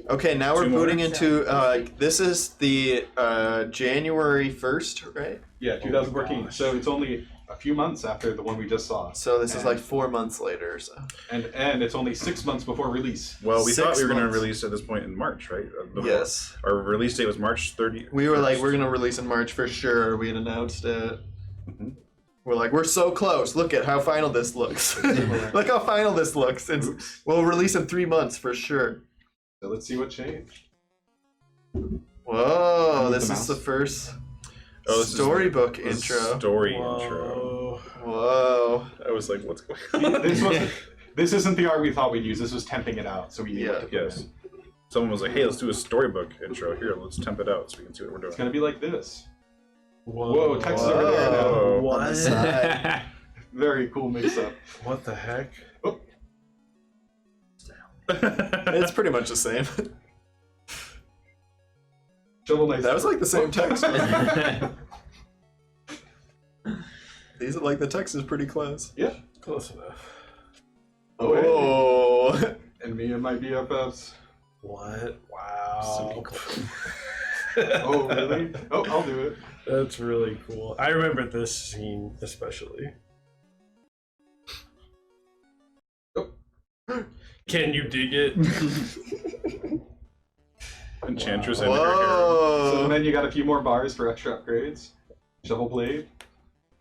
Okay, now we're booting into, this is the January 1st, right? Yeah, 2014. So it's only a few months after the one we just saw. So this is like 4 months later. So. And it's only 6 months before release. Well, we thought we were going to months. release at this point in March, right? Yes. Our release date was March 30th. We were like, we're going to release in March for sure. We had announced it. We're like, we're so close. Look at how final this looks. Look how final this looks. And we'll release in 3 months for sure. So let's see what changed. Whoa, this is the first storybook intro. Story intro. Whoa. I was like, what's going on? This isn't the art we thought we'd use. This was temping it out, so we knew what to put in. Someone was like, hey, let's do a storybook intro. Here, let's temp it out so we can see what we're doing. It's going to be like this. Whoa, text is over there now. What? On the side. Very cool mix-up. What the heck? Oh. It's pretty much the same. Shovel Knight. That was like the same text. These are like the text is pretty close. Yeah. Close enough. Oh. And me and my BFFs. What? Wow. Oh, really? Oh, I'll do it. That's really cool. I remember this scene especially. Oh. Can you dig it? Enchantress Whoa. and her hair. So then you got a few more bars for extra upgrades. Shovel blade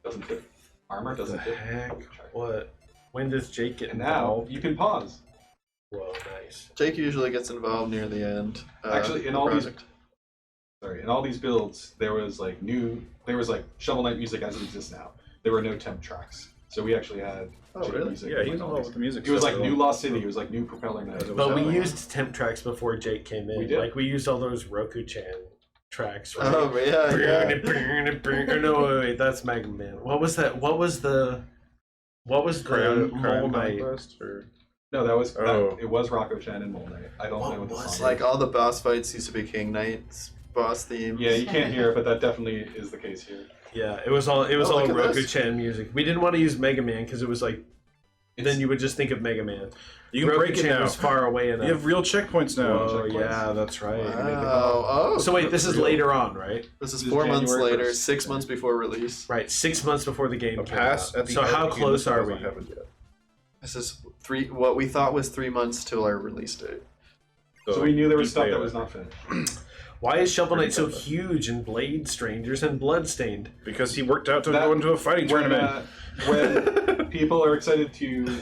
doesn't fit. Armor doesn't The fit. heck? What? When does Jake get And now involved? you can pause. Whoa, nice. Jake usually gets involved near the end. Actually, in all these builds, there was like Shovel Knight music as it exists now. There were no temp tracks, so we actually had music. Yeah, he was involved with the music. It was like new Lost City. It was like new Propeller Knight. But we used temp tracks before Jake came in. We did. Like we used all those Roku-chan tracks. Right? Oh yeah. No, wait, that's Mega Man. What was that? What was the Mole Knight? No, that was Oh. it was Rocco-chan and Mole Knight. I don't know what the song Like all the boss fights used to be King Knight's boss theme. Yeah, you can't hear it, but that definitely is the case here. Yeah, it was all look at Roku-chan music. We didn't want to use Mega Man because it was like then you would just think of Mega Man. You can break it Roku-chan now. was far away enough. You have real checkpoints now. Oh yeah, that's right. Oh, So wait, this is later on, right? This is This is 4 months January later, 1st. 6 months before release. Right, 6 months before the game A came pass out. at the So end how of the game close are hasn't we? happened yet. This is what we thought was 3 months till our release date. So we knew there was you stuff play that it. was not finished. Why is Shovel Knight so huge in Blade Strangers and Bloodstained? Because he worked out to go into a fighting tournament. When people are excited to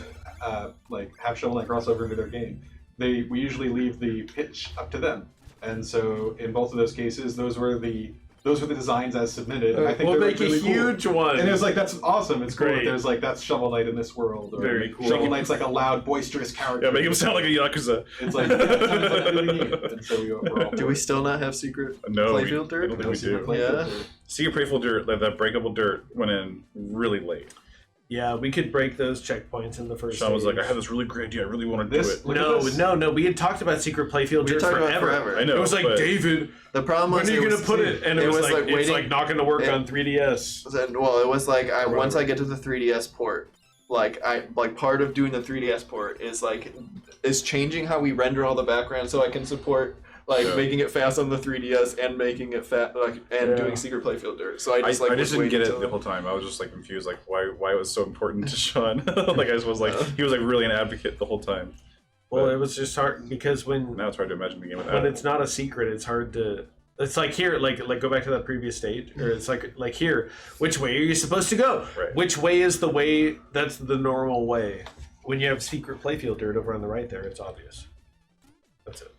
like have Shovel Knight cross over into their game, we usually leave the pitch up to them. And so in both of those cases, those were the designs as submitted. And I think We'll they were make really a huge cool. one. And it was like, that's awesome. It's cool. Great. There's like, that's Shovel Knight in this world. Or Very cool. Shovel Knight's like a loud, boisterous character. Yeah, make him sound like a Yakuza. It's like, that sounds like really neat. And so we're all Do we still not have secret No, playfield I dirt? don't think no we secret do. playfield Yeah. dirt. Secret Playful Dirt, like that breakable dirt, went in really late. Yeah, we could break those checkpoints in the first Sean was stage. like, I have this really great idea. I really want to do This it. look at this. No. We had talked about Secret Playfield We Dirt talked about it forever. forever. I know. It was like, but David, The problem was when are you it going to was- put it? And it was like, it's waiting- like not going to work it- on 3DS. Well, it was like once I get to the 3DS port, like part of doing the 3DS port is changing how we render all the background so I can support making it fast on the 3DS and making it doing secret playfield dirt. So I just I just didn't get it until- the whole time. I was just like confused, like why it was so important to Sean. Like I just was like, he was like really an advocate the whole time. Well, But it was just hard because now it's hard to imagine the game without when it. it's not a secret, it's hard to. It's like here, like go back to that previous stage, or it's like here. Which way are you supposed to go? Right. Which way is the way? That's the normal way. When you have secret playfield dirt over on the right there, it's obvious. That's it.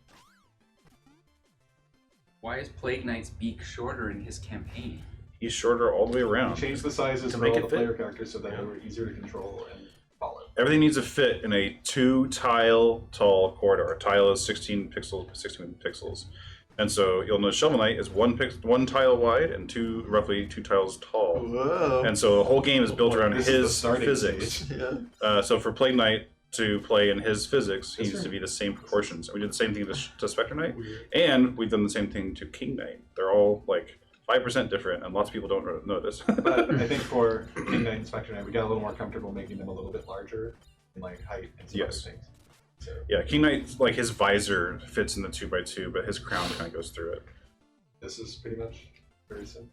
Why is Plague Knight's beak shorter in his campaign? He's shorter all the way around. Change the sizes To for make all it the fit. player characters so that they were easier to control and follow. Everything needs to fit in a 2-tile tall corridor. A tile is 16 pixels. And so you'll notice Shovel Knight is one tile wide and roughly two tiles tall. Whoa. And so the whole game is built around This is the his starting physics. stage. Yeah. So for Plague Knight to play in his physics, he Yes, needs sir. to be the same proportions. And we did the same thing to Spectre Knight, and we've done the same thing to King Knight. They're all like 5% different, and lots of people don't know this. But I think for King Knight and Spectre Knight, we got a little more comfortable making them a little bit larger in like height and some Yes. other things. Yeah, King Knight, like his visor fits in the 2x2, but his crown kind of goes through it. This is pretty much very simple.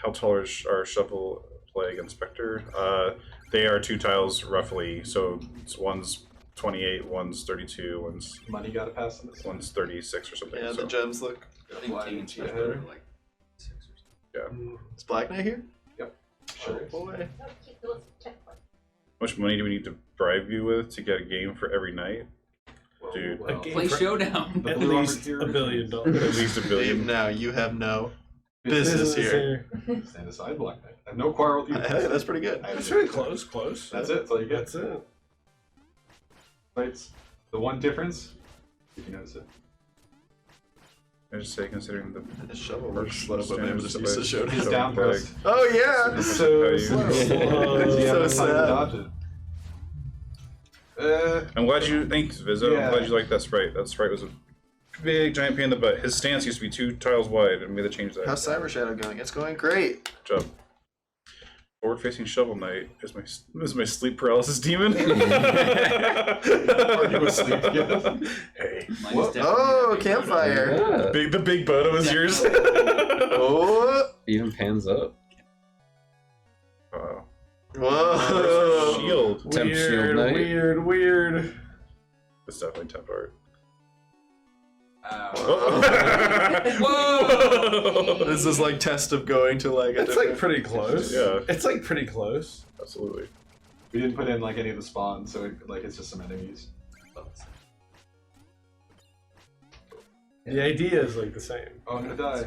How tall are Shovel, Plague, and Spectre? They are 2 tiles roughly, so one's 28, one's 32, Money got to pass on this. one's 36 or something. Yeah, so. the gems look. I think King and Cheeseburger are like 6 or something. Is Black Knight here? Sure. Oh boy. How much money do we need to bribe you with to get a game for every night? Well, Dude. well, Game Play for- Showdown. The At blue least armor $1 here. billion. At least $1 Dave, billion. now you have no business here. Stand aside, Black Knight. I have no quarrel with you. Hey, that's pretty good. That's really close. That's it. That's all you get. That's it. Fights. The one difference, if you notice it. I just say, considering the The shovel works slow, but maybe just use the His showdown. down thrust. Oh yeah! It's so slow. Value. You So have time to sad. dodge it. I'm glad you. Thanks, Vizzo. Yeah. I'm glad you like that sprite. That sprite was a big giant pain in the butt. His stance used to be 2 tiles wide, and we had to change that. How's Cyber Shadow going? It's going great. Good job. Forward-facing Shovel Knight is my sleep paralysis demon. Are you asleep yet? Hey, Mine's What? definitely Oh, a big campfire. Yeah. the big boto is yours. Oh! Even pans up. Wow. Whoa! Shield. Temp Shield Knight. Weird. It's definitely temp art. Whoa! This is like test of going to like a It's like different... pretty close. Yeah. It's like pretty close. Absolutely. We didn't put in like any of the spawns, so it's just some enemies. The idea is like the same. Oh, I'm gonna die.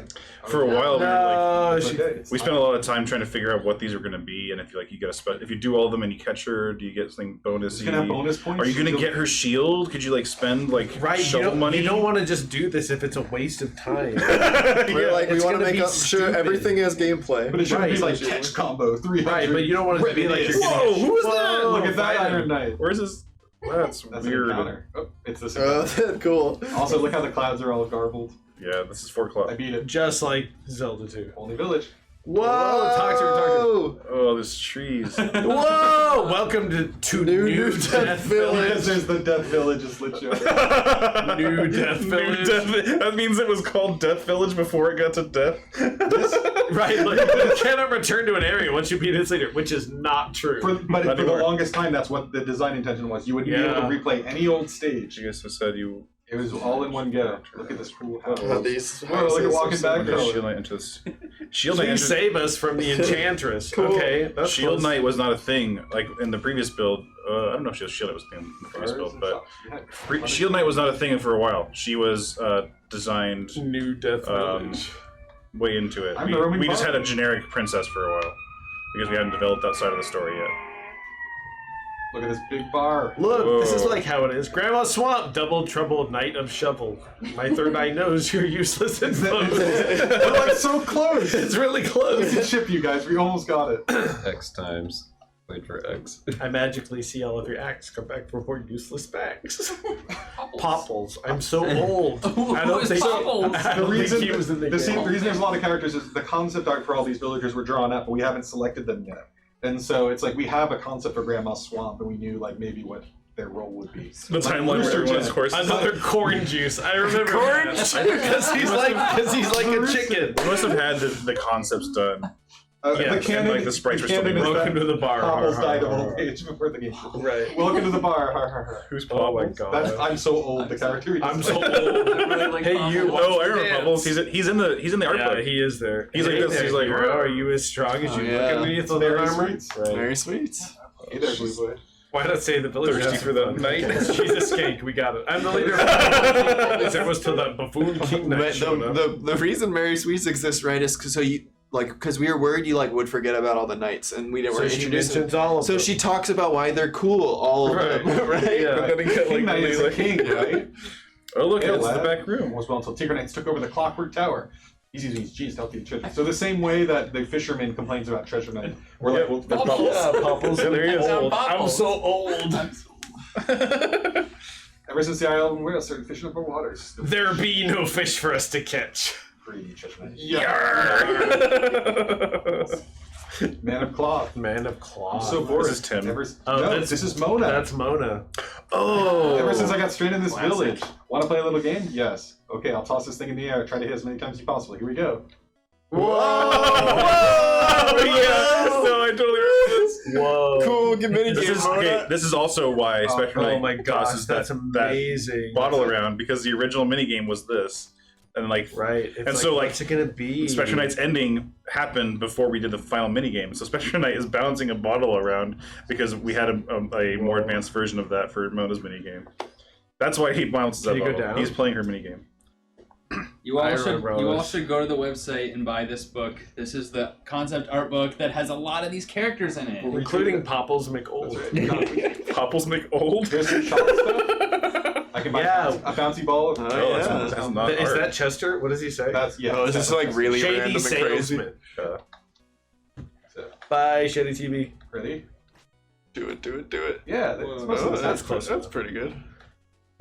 For a while, we were like, No, It's she, okay. It's we spent a fine. lot of time trying to figure out what these are going to be, and if you get a if you do all of them and you catch her, do you get something bonus? It's gonna have bonus points. Are you going to get her shield? Could you like spend like right, you shovel don't, money? you don't want to just do this if it's a waste of time. We're like, we it's want to gonna make be up sure stupid. everything has gameplay. But it shouldn't Right, be like essentially. catch combo 300. Right, but you don't want it to be like you're Whoa, getting. who is that? Whoa, Look at that fight him. Iron Knight. Where's his? That's That's weird. an encounter. Oh, it's this Oh, encounter. cool. Also, look how the clouds are all garbled. Yeah, this is 4 I o'clock. beat it. Just like Zelda 2. Only village. Whoa! talk to her, Oh, this trees. Whoa! Welcome to New Death Village. Because there's the Death Village is lit show. New Death Village. That means it was called Death Village before it got to death. Right, like you cannot return to an area once you beat its leader, which is not true. But for the Anymore. longest time, that's what the design intention was. You wouldn't be able to replay any old stage. You guys have said you. It was all in one go. Look at this cool house. How these Whoa, look at houses walking are so back much- there. Shield Knight enters. Shield Knight Please enters. save us from the Enchantress. Cool. Okay, that's Shield close. Knight was not a thing like in the previous build. I don't know if Shield Knight was a thing in the previous Cars build, and but shops. Yeah. Shield Knight was not a thing for a while. She was designed New Death Village. way into it. I'm the roaming We just bard. had a generic princess for a while because we hadn't developed that side of the story yet. Look at this big bar. Look, this is Whoa. like how it is. Grandma Swamp, double trouble, Knight of Shovel. My third eye knows you're useless and close. We're like so close. It's really We close. can ship you guys. We almost got it. X times. Wait for X. I magically see all of your acts come back for more useless bags. Popples. I'm so old. Who I don't is think Popples? I The don't reason, think he was in the the game. reason there's a lot of characters is the concept art for all these villagers were drawn up, but we haven't selected them yet. And so it's like we have a concept for Grandma Swamp, and we knew like maybe what their role would be. The timeline where Rooster everyone's Jet. horses. Another corn juice. I remember Corn that. Because he's like a chicken. We must have had the concepts done. Yeah, the canon, like the sprites were canon still is Welcome that to the bar. Popples Har, har, died of har, old har. age before the game. Right. Welcome to the bar. Har, har, har. Who's Oh my Pabbles? god. That's, I'm so old. The character. I'm is- so old. Really like Hey, Popples. you. Oh, I remember Dance. Pabbles. He's in the art Yeah, book. he is there. He's like Hey this, there, he's like, hero. Are you as strong as Oh, you yeah. look underneath the Very armor? sweet. Right. Very sweet. Hey there, blue boy. Why not say the villager Thirsty has for the fun? night. She's a skank. We got it. I'm the leader. There was till that buffoon king But knight showed up. the reason Mary Sweets exists, right, is because we were worried you like would forget about all the knights, and we didn't So want to she introduce them. mentions all of So them. she talks about why they're cool, all of Right. them, right? Yeah. But then he got, King Knight is a king, right? Oh look, Yeah, it's the lad. back room. Almost well until Tinker Knights took over the Clockwork Tower. He's using his G's to help you treasure. So the same way that the fisherman complains about Treasure Knight, we're like, well, that's Popples. Yeah, Popples. Yeah, there he is. Old. I'm Popples. so old. I'm so- ever since the Isle of Whale started fishing over waters. There be no fish for us to catch. Greedy Treasure Knight. Yarr. Man of Cloth. Man of Claw. I'm so bored. This is Tim. Ever... Oh, no, that's- this is Mona. That's Mona. Oh. Ever since I got stranded in this Classic. village. Want to play a little game? Yes. Okay, I'll toss this thing in the air. Try to hit as many times as possible. Here we go. Oh, yeah! No, I totally remember this. Whoa. Cool, give mini This game is, mode. okay, this is also why Spectrum Oh Knight my gosh, tosses that's that amazing. bottle around, because the original minigame was this. And like, Right. It's And so, like, what's it gonna be? Spectrum Knight's ending happened before we did the final minigame. So Spectrum Knight is bouncing a bottle around because we had a more advanced version of that for Mona's minigame. That's why he bounces Can that you go bottle. down? He's playing her minigame. You I all should remember all you all this. should go to the website and buy this book. This is the concept art book that has a lot of these characters in it. Including Popples McOld. Popples make old. There's some shop stuff. I can buy Yeah. a bouncy ball. Oh, Oh, yeah. that's not Is art. that Chester? What does he say? That's yeah. Oh, is this like really Shady random and crazy? salesman. So, Bye, Shady TV. ready? Do it, do it, do it. Yeah, that's, Whoa. most of Oh, the that's time. close. That's pretty good.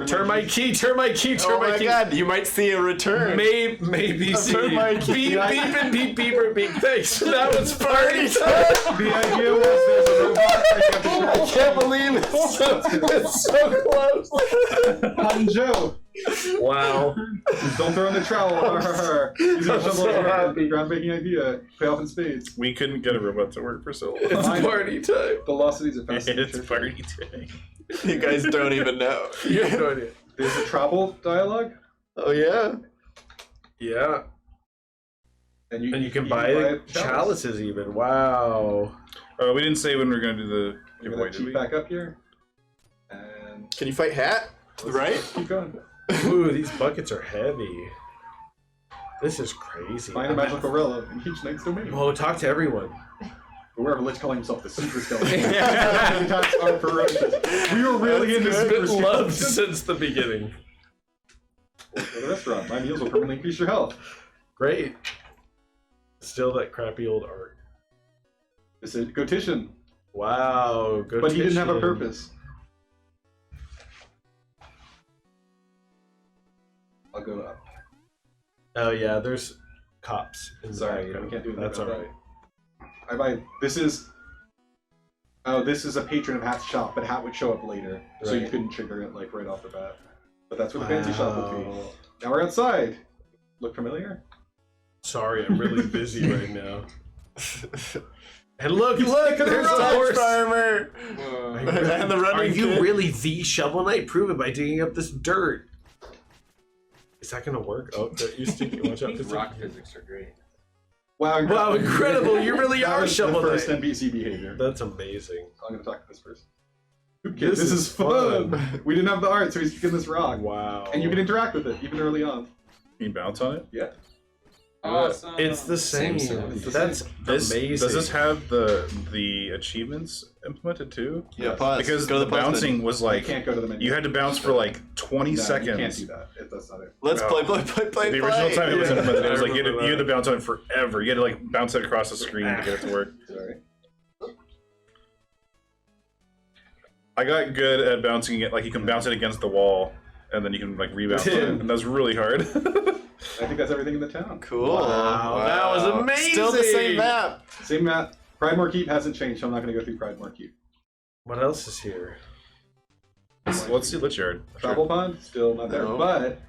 Turn my key, turn my key, turn Oh my my key. god, you might see a return. Maybe see. Turn my Beep, key. beep, and beep, beep, or beep. Thanks. That was party time. The idea was there's a robot. I can't believe it's so close. Hanjo. Wow. Don't throw in the trowel. Use a I'm shovel. so happy. Groundbreaking idea. Pay off in spades. We couldn't get a robot to work for so long. It's party time. Velocities are fast. It's party time. You guys don't even know. You have no idea. There's a travel dialogue, Oh yeah. Yeah. and And you can buy chalices even. Wow. We didn't say when we were going to do the You're giveaway, gonna did we? cheat back up here, and Can you fight Hat? To the right? keep going. Ooh, these buckets are heavy. This is crazy. Find a magical gorilla in each knight's domain. Whoa, talk to everyone. Whoever Lich calling himself the super skeleton. The attacks are ferocious. We were really into That's super Been loved skeletons. since the beginning. Go to the restaurant. My meals will permanently increase your health. Great. Still that crappy old art. This is Gotition, Wow, good. but he didn't have a purpose. I'll go up. Oh yeah, there's cops. Sorry, inside. we can't do anything That's about alright. I buy. This is. Oh, this is a patron of Hat's shop, but Hat would show up later, so you Right. couldn't trigger it like right off the bat. But that's where the fancy shop would be. Now we're outside. Look familiar? Sorry, I'm really busy right now. And look, Look, there's there's the a horse. farmer. Whoa. And the Are running you kid. really the Shovel Knight? Prove it by digging up this dirt. Is that gonna work? Oh, you sticky. Watch out. Rock physics are great. Wow, Wow, incredible! You really That are was Shovel the first Knight. NPC behavior. That's amazing. I'm gonna talk to this person. This This is is fun. We didn't have the art, so he's kicking this rock. Wow. And you can interact with it, even early on. Can you bounce on it? Yeah. Awesome. It's the same. It's the That's amazing. Does this have the achievements implemented too? Yeah, pause. Because Go to the the pause bouncing menu. was You like can't go to the menu. you had to bounce for like 20 No, seconds. You can't do that. That's not it. Let's Oh. play. The original time it was Yeah. implemented, it was I like you remember had to that. bounce on it forever. You had to like bounce it across the screen to get it to work. Sorry. I got good at bouncing it. Like you can bounce it against the wall, and then you can like rebound it, Tim. and that's really hard. I think that's everything in the town. Cool. Wow, that was amazing. Still the same map. Same map. Pridemore Keep hasn't changed, so I'm not going to go through Pridemore Keep. What else is here? Let's see Lich Yard. Travel Pond, still not there. No. But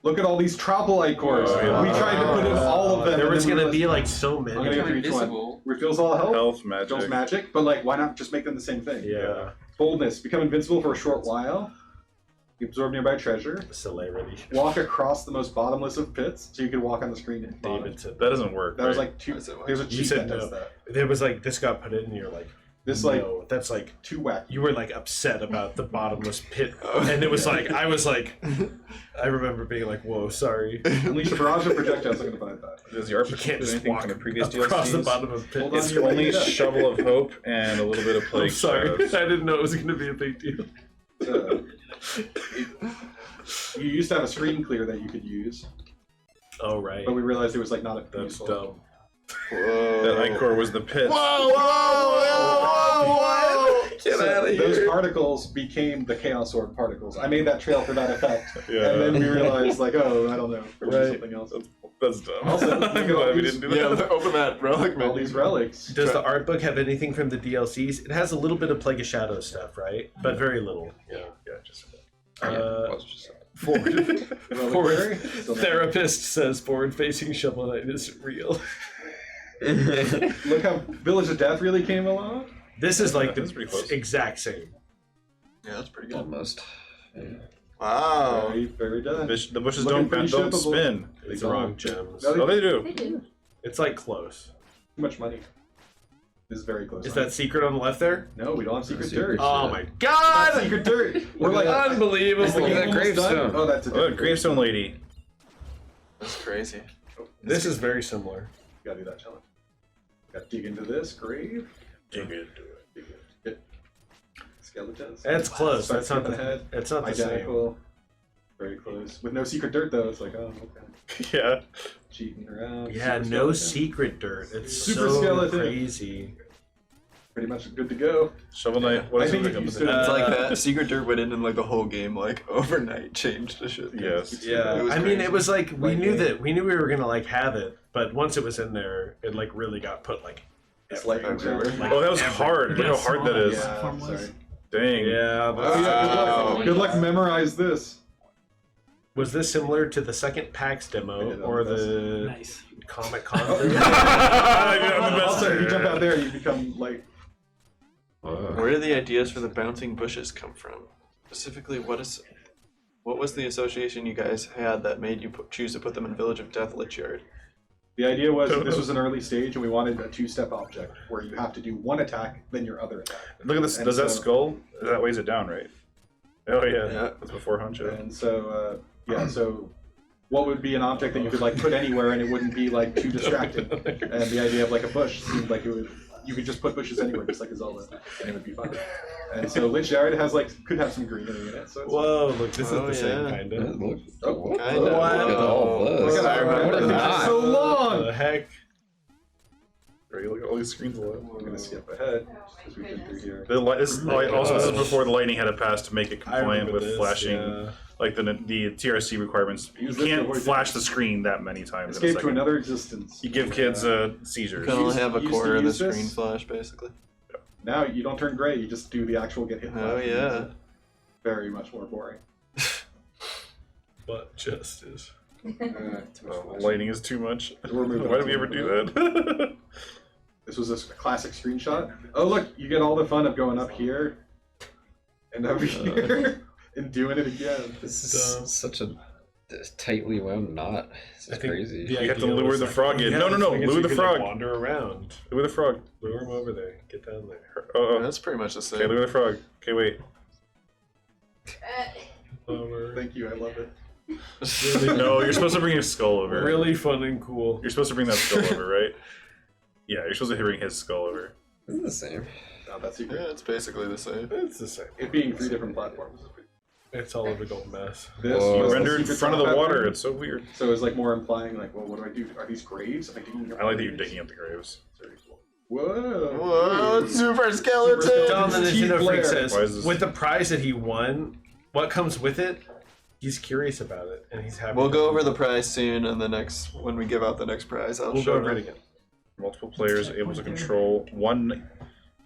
look at all these Tropolite cores. Oh, yeah. We tried to put in all of them. There and was then we gonna be realized- like so I'm many. gonna go through each one. Invisible. Refills all health. Health magic. Refills magic. But like, why not just make them the same thing? Yeah. Boldness. Become invincible for a short while. You absorb nearby treasure. Celerity. Walk across the most bottomless of pits, so you can walk on the screen and David said That doesn't work. That was right? like two. Why is it There's a white? You cheat said that does no. that. There was like this got put in, and you're like, This like no, that's like too whack. you were like upset about the bottomless pit, Oh. and it was like I was like, I remember being like, whoa, sorry. Unleash a barrage of projectials. I'm gonna find that. Does the art You can't do just anything walk from the previous across the DLCs? bottom of a pit. Hold on. It's You're only right. Shovel of Hope and a little bit of I'm Plague sorry, Shadows. I didn't know it was gonna be a big deal. You used to have a screen clear that you could use, Oh right, but we realized it was like not a that's useful. dumb. That Ichor was the pit. Whoa! Get out of Those here. particles became the Chaos Orb particles. I made that trail for that effect. Yeah. And then we realized, like, oh, I don't know. We'll do something else. That's dumb. Also, look at all Glad we these- didn't do Yeah, that. open that relic All menu. these relics. Does the art book have anything from the DLCs? It has a little bit of Plague of Shadows stuff, right? But very little. Yeah, just Reliquary? Still not- Therapist says forward-facing Shovel Knight isn't real. Look how Village of Death really came along. This is like That's pretty close. the exact same. Yeah, that's pretty good. Almost. Wow. Very, very done. The bushes Looking don't pretty don't shippable. spin. It's the wrong gems. No, Oh, they They do. do. It's like close. Too much money. This is very close. Is that secret on the left there? No, we don't have secret Secret. dirt. Oh my Not god! secret dirt. We're like, Unbelievable. is the game Look at that almost gravestone. done? Oh, that's a Oh, different gravestone lady. That's crazy. This is very similar. Gotta do that challenge. Gotta dig into this grave. Dig into it. Dig it. Get skeletons. That's close. Start That's not skipping the ahead. It's not the same. Identical. Very close. With no secret dirt though, it's like, oh, okay. Yeah. Cheating around. Yeah, Super no skeleton. secret dirt. It's Super so skeleton. crazy. Pretty much good to go. Shovel Knight. What I is think it if like you up stood- there? It's like that secret dirt went in and like the whole game like overnight changed the shit. Yes. Yeah, It was I mean, crazy. it was like we Like, knew yeah. that we knew we were gonna like have it, but once it was in there, it like really got put like It's like everywhere. like, Oh, that was everywhere. hard. Look how hard that is. Yeah, Platform was. sorry. Dang. Yeah. Oh yeah, Wow. good luck memorize this. Was this similar to the second PAX demo Yeah, or that's- the Nice. Comic Con? I'm the best Also, if you jump there. out there, you become like Where do the ideas for the bouncing bushes come from? Specifically, what was the association you guys had that made you choose to put them in Village of Death Lich Yard? the idea was that this was an early stage and we wanted a two-step object where you have to do one attack, then your other attack. Look at this. And Does that so- skull? That weighs it down, right? Oh yeah. Yeah. That's before Huncho. And so so what would be an object that you could like put anywhere and it wouldn't be like too distracting? And the idea of like a bush seemed like you could just put bushes anywhere, just like a Zelda, and it would be fine. And so Lich Yard has could have some greenery in it. So it's Whoa! Look, this Oh, is the same yeah. kind Yeah, of. look. Oh, What? Kinda. Look at all Wow. this. Look at I remember that. that. So What long. the heck? Look at all these screens alive. I'm gonna skip ahead just because we've been through here. The light, this light also this is before the lightning had a pass to make it I compliant remember with this, flashing, yeah. like the TRC requirements. You Use this can't before you flash do the screen that many times in a Escape to second. another existence. You give kids You seizures. can only Used- have a used to quarter of the use this? screen flash, basically. Now you don't turn gray, you just do the actual get hit. Oh, flash. yeah. It's very much more boring. But justice. Lighting is too much. We're moving Why on did we to ever do moving that? This was a classic screenshot. Oh look, you get all the fun of going up here and over here and doing it again. This is such a tightly wound knot. This I is think crazy. You have to idea lure was the like- frog in. Yeah, No, I guess lure you the could, frog. Like, wander around. Lure the frog. Lure him over there. Get down there. Oh, That's pretty much the okay, same. lure the frog. Okay, wait. Over. Thank you, I love it. No, you're supposed to bring his skull over. Really fun and cool. You're supposed to bring that skull over, right? Yeah, you're supposed to bring his skull over. This is the same. Not that secret. Yeah, it's basically the same. It's the same. It being 3 different platforms. It's all a big old mess. This Whoa. was the Render in secret front of the top water. platform. It's so weird. So it's like more implying like, well, what do I do? Are these graves? Am I digging up I like that you're graves? digging up the graves. It's very cool. Whoa. Whoa, super skeleton! Don the Teeth Nintendo Freak flare. says, Why is this- with the prize that he won, what comes with it? He's curious about it, and he's happy. We'll to- go over the prize soon, and when we give out the next prize, I'll We'll show go over it it. again. Multiple players able to control one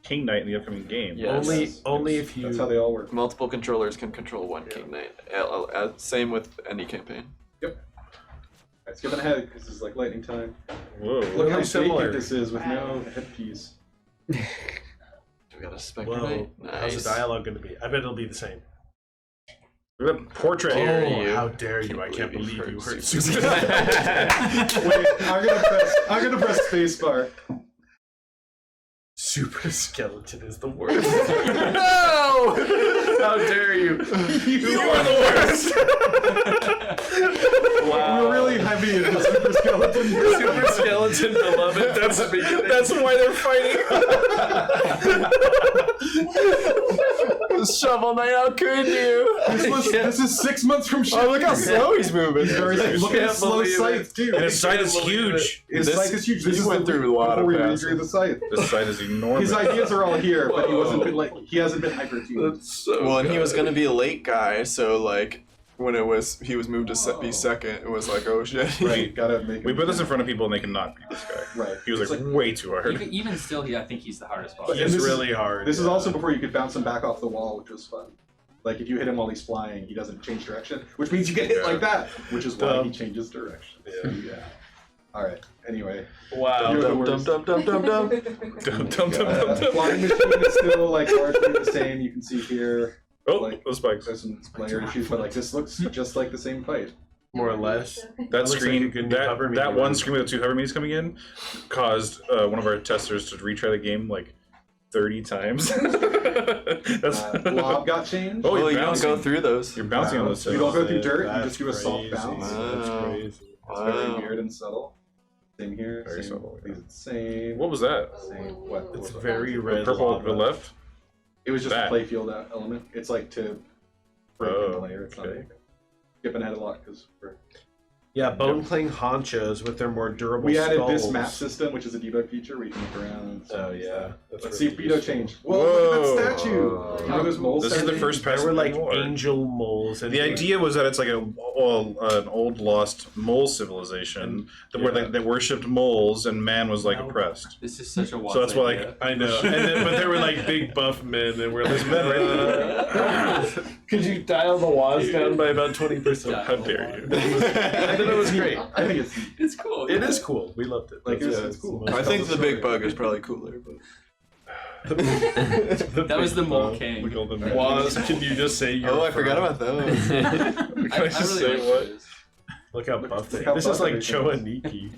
King Knight in the upcoming game. Yes. Only if you. That's how they all work. Multiple controllers can control one King Knight. Same with any campaign. Alright, skipping ahead because this is like lightning time. Whoa. Look Really how similar. vacant this is with no headpiece. Do we got a Spectre Whoa, Knight? how's Nice. the dialogue going to be? I bet it'll be the same. Look at that portrait. Dare Oh, you. how dare you! I can't Can't believe believe you you hurt hurt Susan. Wait, I'm gonna press spacebar. Super skeleton is the worst. No! How dare you! You are the worst. Wow. We're really heavy in the super skeleton. Super skeleton beloved. That's the beginning. That's why they're fighting. Shovel Shovel Knight, how could you? This is 6 months from Oh, shipping. look how slow he's moving. Look at his slow scythe, too. And his scythe is huge. His This- scythe is huge. he This is went the through a lot before of we passes. redrew the scythe. This scythe is enormous. His ideas are all here, but he hasn't been hyper-tuned. That's so Well, and he good. was gonna be a late guy, so like when he was moved to be second, it was like, oh shit. Right, gotta make We him- put this in front of people and they cannot beat this guy. Right. He was It's like way too hard. Even still, I think he's the hardest boss. But- It's this is- really hard. This is yeah. also before you could bounce him back off the wall, which was fun. Like, if you hit him while he's flying, he doesn't change direction, which means you get hit Yeah. like that, which is why Dumb. he changes direction. Yeah. Alright, anyway. Wow. You're the Dum worst. dum dum dum dum dum. Dum, dum, dum, dum, dum. Flying machine is still, like, largely the same. You can see here, Oh, like- those spikes. there's some layer issues, but, like, this looks just like the same fight. More or less. That looks screen, like a good new hover that meter. one screen with the 2 hover meters coming in, caused one of our testers to retry the game like 30 times. That's Lob got changed. Oh, Well, you're you don't bouncing. go through those. You're bouncing on those You things. don't go through dirt, you That's just do a soft crazy. bounce. That's Wow. crazy. It's very weird and subtle. Same here. Very same, subtle, yeah. These are the same. What was that? Same. What? It's what- very The red. purple lava. to the left? It was just that. a playfield element. It's like to break in the layer. It's not okay. anything. Skipping ahead a lot because Yeah, bone clang honchos with their more durable we added this skulls. map system, which is a debug feature where you can look around. Oh yeah. Let's see if Beto changed. Whoa. Whoa, look at that statue! You know those moles? This is the statues? first There pass were like anymore. angel moles. And The idea was that it's like an old lost mole civilization that worshipped moles and man was like oppressed. This is such a wild So that's why idea. I know, but they were like big buff men, and we're like men right Could you dial the was down by about 20%? How dare you? I thought it was great. I think it's It's cool. It is cool. We loved it. Like, That's- it's cool. that's I think most the big story. bug is probably cooler, but That was the Mole We King. called them Was, can you just say you're oh, I forgot about those. Can I I just really say like what? this. Look how buff they how This is buff like everything Choaniki.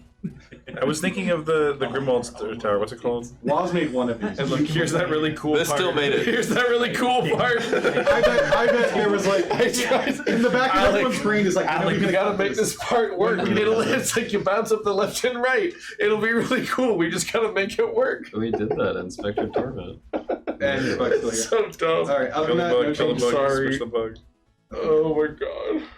I was thinking of the Grimwald Tower. What's it called? Woz made one of these. And look, here's that really cool This part. still made it. Here's that really cool part. I bet there was like in the back of Alec, everyone's brain is like, Alec, you gotta make this part work. It's like you bounce up the left and right. It'll be really cool. We just gotta make it work. We did that in Spectre Torment. And your bug's still here. So dumb. All right, other Kill than the that, no bug, kill the changes. bug, Sorry. switch the bug. Oh my god.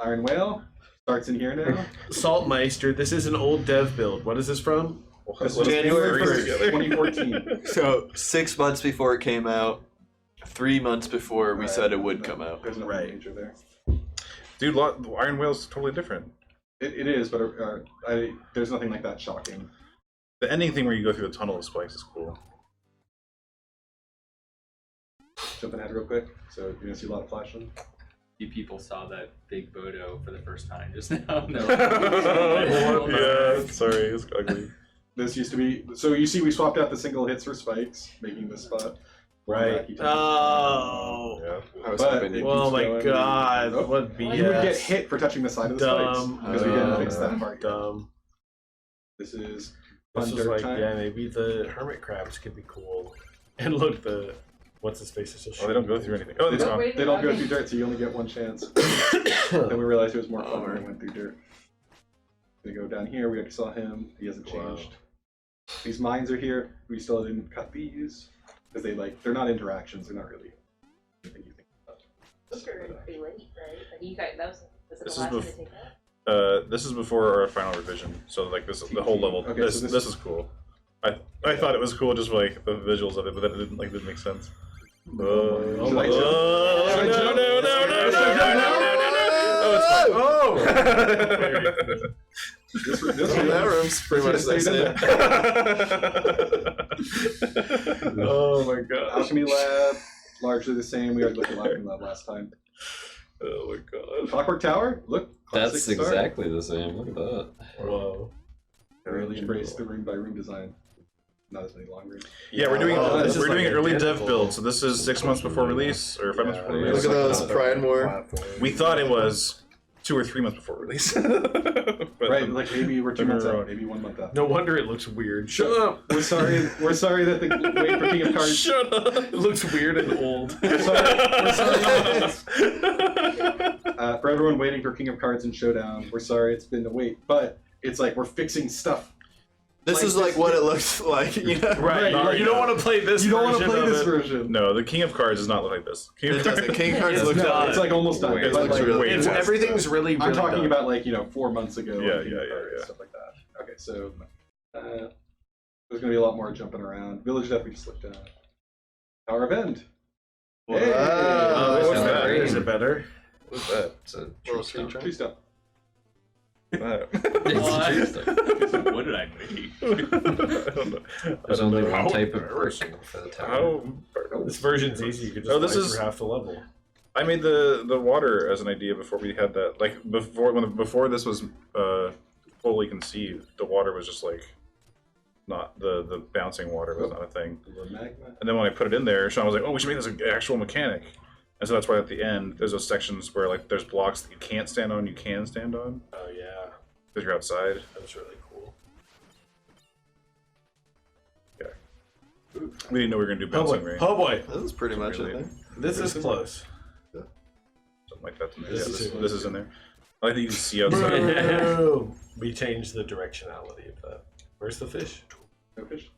Iron Whale starts in here now. Saltmeister, this is an old dev build. What is this from? This Let's is January freeze 1st, together. 2014. So 6 months before it came out, 3 months before we said it would come out. There's nothing Right. major there. Dude, Iron Whale's totally different. It is, but there's nothing like that shocking. The ending thing where you go through the tunnel of spikes is cool. Jumping ahead real quick, so you're gonna see a lot of flashing. Few people saw that big Bodo for the first time just now. Yeah, sorry, it's ugly. This used to be, so you see we swapped out the single hits for spikes, making this spot. Right. Oh. Yeah. I was But hoping it you Oh my going. god. Oh. What BS. You would get hit for touching the side of the spikes Dumb. because we didn't fix that part. yet. Dumb. This is This fun is dirt like, time. yeah, maybe the hermit crabs could be cool. And look, the what's his face is just Oh, they don't go through anything. Oh, They that's don't, gone. they don't go through dirt, so you only get one chance. Then we realized it was more fun when we went through dirt. We go down here. We already saw him. He hasn't changed. These mines are here. We still didn't cut these because they're not interactions. They're not really anything you think about. Those are pretty late, right? Like you guys, that was This the is last one bef- to take out. This is before our final revision, so like this, the whole level. Okay, this, so this- this is cool. I thought it was cool just for, like the visuals of it, but that didn't make sense. Should I jump? Oh, Should I no, jump? no, no, no, Should I no, jump no, now? no, no, no. Oh! This That room's pretty much the same. Oh my god. Alchemy Lab, largely the same. We already looked at Alchemy Lab last time. Oh my god. Clockwork Tower, look. That's classic start. exactly the same. Look at that. Whoa. Really embrace the room by room design. Not as many long rooms. Yeah, we're doing Oh, this is we're doing like an a early dev difficult- build, so this is 6 months before release or 5 months before Look release. at those Pride War. We thought it was 2 or 3 months before release. But, Right, like maybe we're 2 they're months wrong. out, maybe 1 month out. No wonder it looks weird. Shut up. We're sorry that the wait for King of Cards. Shut up. It looks weird and old. We're sorry. For everyone waiting for King of Cards and Showdown, we're sorry it's been a wait, but it's like we're fixing stuff. This is like what it looks like. You know? Right. You don't want to play this. You don't want to version play of this it. version. No, the King of Cards does not look like this. King It of doesn't. King Cards It's looks not. like It's like almost done. Wait, It's looks like, really It's good. everything's really. I'm really talking done. about like 4 months ago. Yeah, like, yeah, yeah. Stuff like that. Okay, so there's gonna be a lot more jumping around. Village Death we just looked at. Tower of End. Wow. Hey! What's that? Is it better? What's that? It's a Little tree stump. Tree stuff. It's a tree stump. What did I make? I don't know. There's only one How- type of person for the tower. How? This version's easy. You could just this fly is- through half the level. I made the water as an idea before we had that. Like before this was fully conceived, the water was just like not the bouncing water was not a thing. The magma. And then when I put it in there, Sean was like, "Oh, we should make this an actual mechanic." And so that's why at the end there's those sections where like there's blocks that you can't stand on, you can stand on Oh yeah, because you're outside. that's really cool. We didn't know we were gonna do bouncing rain, Oh boy, This is pretty much Really? it. this is close. something like that. This is- This is in there. I like that you can see outside. Boom. We changed the directionality of that. Where's the fish? No fish.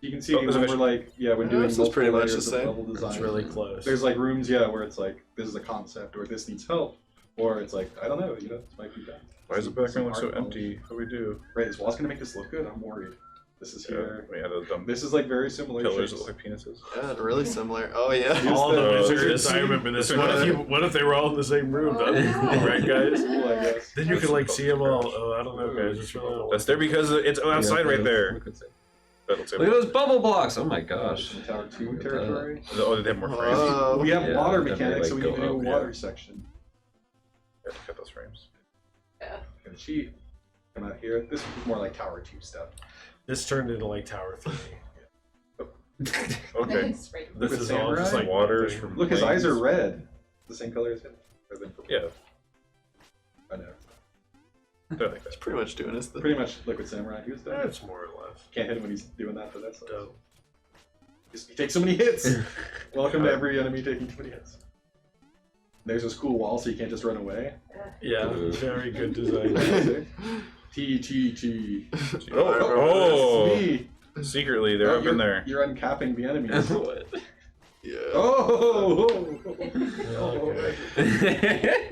You can see Oh, there's a when fish. we're like, when doing this is pretty multiple much the layers of same. level design. It's really close. There's like rooms, where it's like this is a concept, or this needs help, or it's like I don't know, this might be done. Why does the background look Some so art empty? What do we do? Right, is Wall's gonna make this look good? I'm worried. This is here. We had those dumb This is like very similar. pillars shapes. that look like penises. Yeah, really similar. Oh yeah. Here's all the the- wizards. I remember this. What if they were all in the same room? That'd be cool, right, guys? Cool, I guess. Then you could like see them all. Oh, I don't know, guys. It's really That's there because it's outside right there. That'll say Look at those bubble blocks! Oh my gosh. Some Tower 2 territory. Oh, they have more frames. Oh. We have Yeah, water definitely, mechanics, so we like, need to do go a up, water yeah. section. Yeah, cut those frames. Gonna cheat. Come out here. This is more like Tower 2 stuff. This turned into like Tower 3. Okay. It's right. This With is all just samurai? like Waters from Look, his eyes are planes. red. The same color as him. Or than purple. Yeah, I know. they're like It's that. pretty much doing his thing. Pretty much Liquid Samurai. He was done. That's more or less. Can't hit him when he's doing that, but that's Dope. He takes so many hits. Welcome to every enemy taking too many hits. There's this cool wall, so you can't just run away. Yeah, very good design. T. Oh, Me. secretly they're up in there. You're uncapping the enemies. Yeah. Oh! Okay.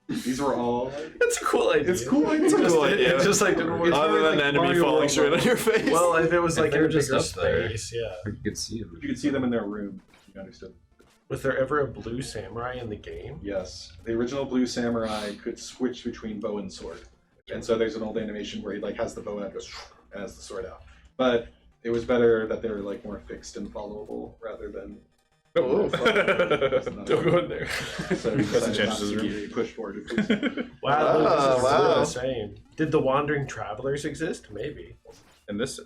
These were all. That's a cool idea. It's cool. It's a cool idea. It just like didn't work. It's Other really than like an enemy Mario falling World straight on level. your face. Well, if it was like If they in were a just bigger up there. space, yeah. You could see them. You could see them in their room. You understood? Was there ever a blue samurai in the game? Yes. The original Blue Samurai could switch between bow and sword. And so there's an old animation where he like has the bow out and goes and has the sword out. But it was better that they were like more fixed and followable rather than Oh, Don't go in there. so he That's the decided not chances to room. be pushed forward. Please. Wow, look, this is Wow. the same. Did the Wandering Travelers exist? Maybe. in this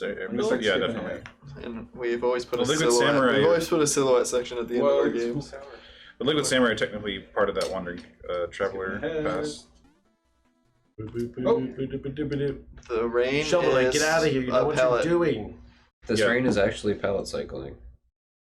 area, I'm gonna start yeah, skipping definitely. ahead. And we've always put Well, a Liquid silhouette. Samurai- We've always put a silhouette section at the end Well, of our it's cool games. tower. But Liquid Samurai are technically part of that Wandering Traveler Skipping ahead. pass. The rain Shovel Knight, is get out of here. You know a what pellet. you're doing. This Yeah. rain is actually palette cycling.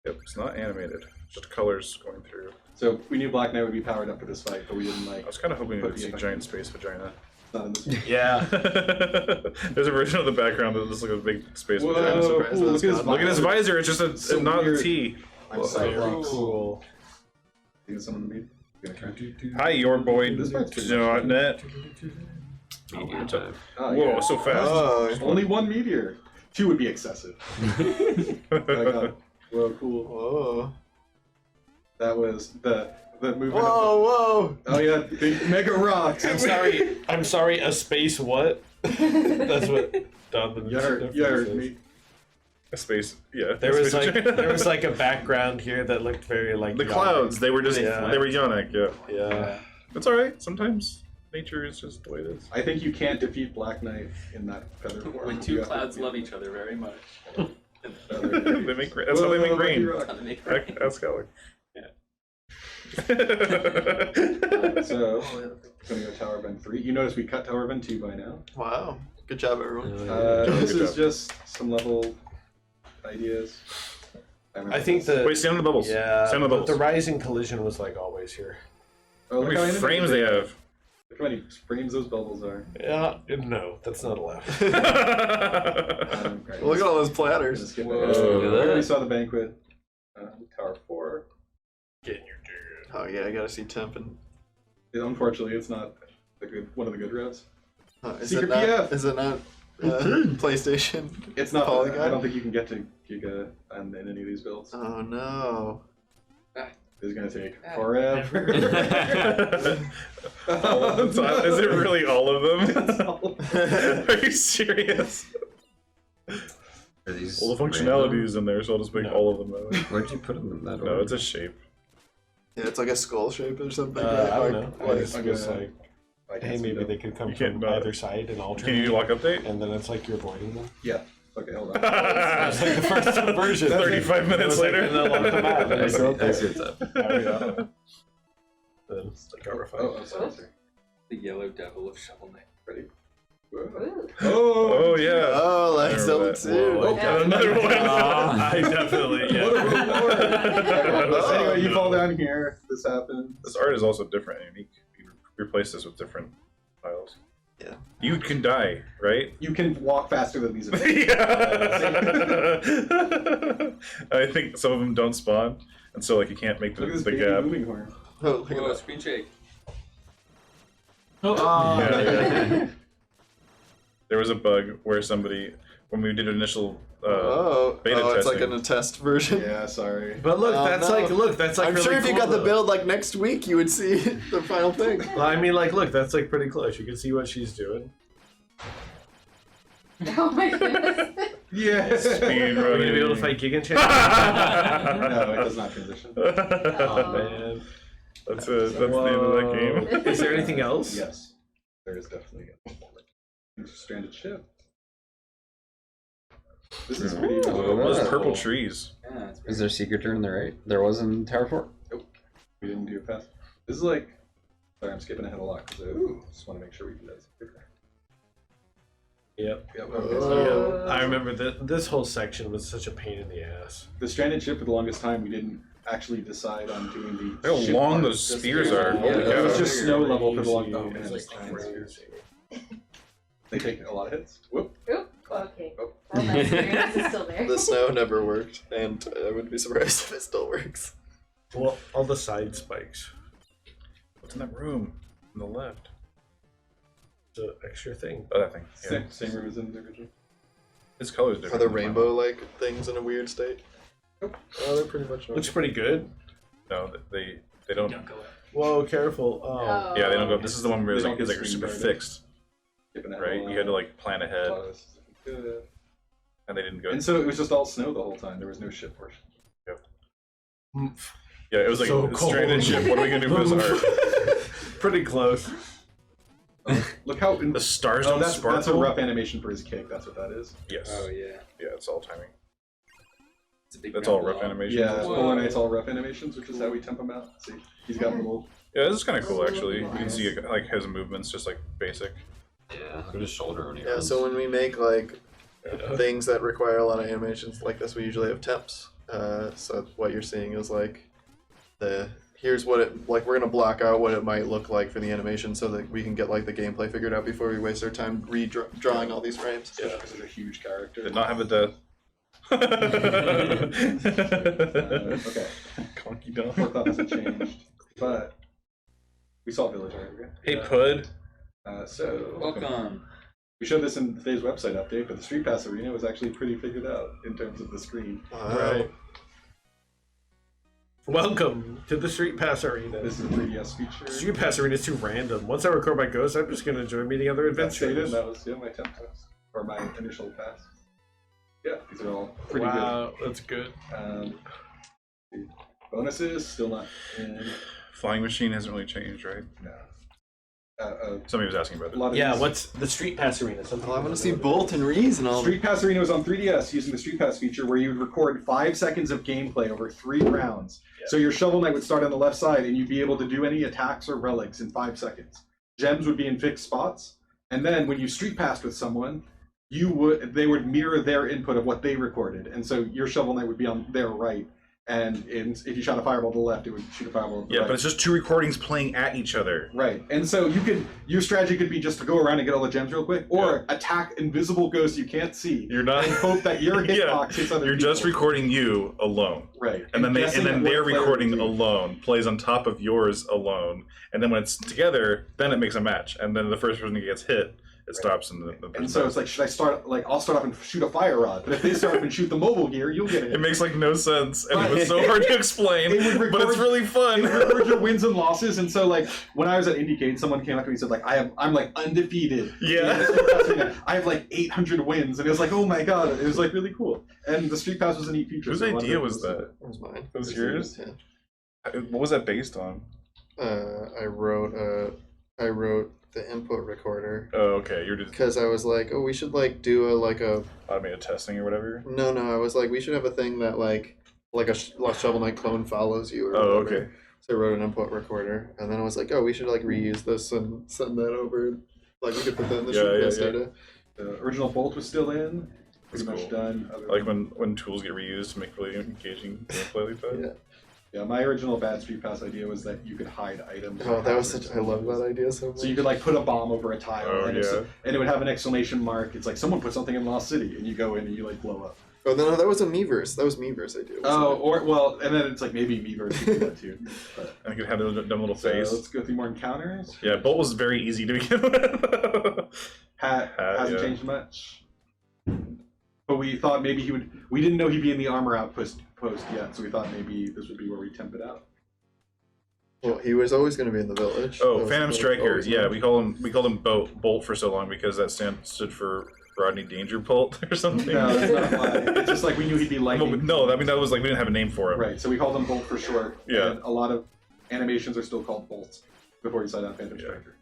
Yep, it's not animated. Just colors going through. So we knew Black Knight would be powered up for this fight, but we didn't I like. was kind of hoping we would Put the see effect giant in. space vagina. Not in this. Yeah. There's a version of the background that looks like a big space Whoa, vagina. surprised cool, that's look at his gone. Look at his visor. It's just So not a weird. T. I'm Cyclops. Cool. Think of someone to be. Gonna try. Hi, your boy. This part's pretty .net. Medium time. Oh, Whoa, yeah. so fast. Oh, Only one meteor. 2 would be excessive. I got. Whoa, cool. whoa. That was the movement. Of Whoa, the, oh yeah, big mega rocks. I'm sorry, a space what? That's what Donovan You heard says. me. A space, yeah. There was space like vagina. there was like a background here that looked very like the clouds. They were just Yeah. they were Yannick. Yeah, Yeah. that's all right. Sometimes nature is just the way it is. I think you can't defeat Black Knight in that feather form. When You two have to clouds defeat love each other very much. feather. They make that's how they make Whoa, rain. lucky rock. How to make Ask Alec. So, gonna go Tower Bend 3. You notice we cut Tower Bend 2 by now. Wow. Good job, everyone. This Good is job. just some level ideas. I think the Wait, stand on the bubbles. yeah, Stand on the but bubbles. the rising collision was like always here. Oh, How look how many frames they have? Look how many frames those bubbles are. Yeah, no, that's not allowed. Right, Look at all those let's platters. skip Whoa. ahead. Look at We already that. saw the banquet. Tower 4. Get in your dude. Oh yeah, I gotta see temp and. Yeah, unfortunately, it's not one of the good routes. Is Secret it not? PF. Is it not? PlayStation. It's not. Polygon? I don't think you can get to Giga in any of these builds. Oh no. It's gonna take forever. Is it really all of them? It's all- Are you serious? Are these Well, the functionality random? is in there, so I'll just make No. all of them that way. Where'd you put them in that No, order? it's a shape. Yeah, it's like a skull shape or something. I don't know. I like- just I'm was gonna- like, I hey, can't maybe speed they up. could come You can't from not- either side and alternate. Can you do lock update? And then it's like you're avoiding them. Yeah. Okay, hold on. It's like the first version. 35 minutes later. And then lock them out. And I then see, go up I see there. what's up. There we go. Then it's like, all right, fine. Oh, sorry. The yellow devil of Shovel Knight. Ready? Ooh. Oh, yeah. Oh, like I Zelda remember that. 2. Whoa, Yeah. another one. I definitely, What a yeah. reward! So anyway, you fall down here. This happens. This art is also different and unique. You replace this with different tiles. Yeah. You can die, right? You can walk faster than these. Yeah. I think some of them don't spawn, and so like you can't make Look at this the baby gap. moving horn. Oh, look at that. screen shake. Yeah. There was a bug where somebody, when we did initial beta it's like testing. in a test version. Yeah, sorry. But look, Oh, that's no. like I'm really sure if you cool, got the though. build like next week, you would see the final thing. Well, I mean, like, look, that's like pretty close. You can see what she's doing. Oh my goodness. Yeah. Speed Are we gonna be able to running. fight Gigan No, it does not transition. Oh man. That's the end of that game. Is there anything else? Yes, there is definitely a stranded ship. This is pretty. Oh, those Yeah. purple trees. Yeah, is there a secret turn on the right? There was in Tower 4? We didn't do it fast. This is like. Sorry, I'm skipping ahead a lot because I just want to make sure we do that. Yep. Yep. Oh. I remember that this whole section was such a pain in the ass. The stranded ship for the longest time we didn't actually decide on doing the. Look how ship long part. those spears Yeah, are. Holy it cow. was just snow level for the long. Crazy. Oh man, It's it's like crazy. crazy. They take a lot of hits. Whoop. Oop. Okay. Oh. Well, my experience is still there. The snow never worked, and I would be surprised if it still works. Well, all the side spikes. What's in that room? On the left. It's an extra thing. Oh, that thing. Yeah. Same room as in the original. His color's different. Are the rainbow like things in a weird state? Nope. Oh, they're pretty much. Looks pretty good. No, they don't. Don't go up. Whoa, careful. Oh. Oh. Yeah, they don't go. This is the one where it's They like, don't it's get like super screen fixed, Skipping ahead right? a You had to lot. like plan ahead, A lot of this is good. and they didn't go. And so it was just all snow the whole time. There was no ship portion. Yeah, it was like So a stranded cold. ship. What are we gonna do for this art? Pretty close. Look how. The stars Oh, don't that's sparkle. a rough animation for his kick. That's what that is. Yes. yeah. Yeah, it's all timing. It's a big That's all round rough block. animation. Yeah, Whoa. Polar Knight's all rough animations, which is how we temp him out. See, he's got little. Yeah, this is kind of cool actually. You can see like his movements, just like basic. Yeah, look at his shoulder when he Yeah, runs. so when we make like Yeah. things that require a lot of animations like this, we usually have temps. So what you're seeing is like here's what it like. We're gonna block out what it might look like for the animation so that we can get like the gameplay figured out before we waste our time redrawing all these frames. Yeah, this is a huge character. Did not have a death. Okay, Conky dog. fourth up hasn't changed, but we saw Village already. Hey, Pud. So Welcome. we showed this in today's website update, but the StreetPass Arena was actually pretty figured out in terms of the screen. Right. Welcome to the StreetPass Arena. This is a 3DS feature. StreetPass Arena is too random. Once I record my ghost, I'm just going to enjoy meeting other That's stated, adventurers. that was my temp test or my initial pass. Yeah, these are all pretty Wow, that's good. good. The bonuses still not in. Flying machine hasn't really changed, right? No. Somebody was asking about A it. lot of Yeah, these- what's the StreetPass Arena? Something Well, I want to see Bolt and Reese and all. StreetPass Arena was on 3DS using the StreetPass feature where you would record 5 seconds of gameplay over 3 rounds. Yeah. So your Shovel Knight would start on the left side and you'd be able to do any attacks or relics in 5 seconds. Gems would be in fixed spots. And then when you street passed with someone, they would mirror their input of what they recorded. And so your Shovel Knight would be on their right and if you shot a fireball to the left, it would shoot a fireball to the right. but it's just 2 recordings playing at each other. Right, and so your strategy could be just to go around and get all the gems real quick, or attack invisible ghosts you can't see. You're not and hope that your hitbox hits other You're people. just recording you alone. Right, And then guessing their what player recording would do. alone plays on top of yours alone, and then when it's together, then it makes a match, and then the first person who gets hit, it stops, and And so it's like, should I start? Like, I'll start off and shoot a fire rod, but if they start up and shoot the mobile gear, you'll get it. It makes like no sense, and Right. it was so hard to explain, It would but it's record- really fun. It records your wins and losses, and so like when I was at Indiecade, someone came up to me and said like I'm like undefeated. Yeah. I have like 800 wins, and it was like, oh my god, it was like really cool. And the Street Pass was a neat feature. Whose so I wanted idea to was listen to that? it. That was mine. That was yours? Yeah. What was that based on? I wrote the input recorder Oh, okay. You're just because I was like, oh, we should like do a automated testing or whatever. no. I was like, we should have a thing that like a Shovel Knight clone follows you. Or Oh, whatever. okay. So I wrote an input recorder, and then I was like, oh, we should like reuse this and send that over. Like we could put that in the StreetPass data. The original Bolt was still in. Pretty That's much cool. done. I like when tools get reused to make really engaging gameplay like that. Yeah. Yeah, my original bad Street Pass idea was that you could hide items. Oh, that was such. I love that idea so much. So you could like put a bomb over a tile, Oh, and, and it would have an exclamation mark. It's like someone put something in Lost City, and you go in and you like blow up. Oh no, that was a Miiverse. That was Miiverse idea. Oh, or well, and then it's like maybe Miiverse could do that too. But, And you could have a dumb little so face. let's go through more encounters. Yeah, Bolt was very easy to begin with. Hat hasn't yeah. changed much. But we thought maybe he would. We didn't know he'd be in the armor outpost yet, so we thought maybe this would be where we temp it out. Well, he was always going to be in the village. That Oh, was Phantom like Striker. always Yeah, one. we called him Bolt for so long because that stood for Rodney Danger Bolt or something. No, that's not why. It's just like we knew he'd be lightning. No, I mean that was like we didn't have a name for him. Right, so we called him Bolt for short. Yeah. And a lot of animations are still called bolts before you decide on Phantom Yeah. Striker.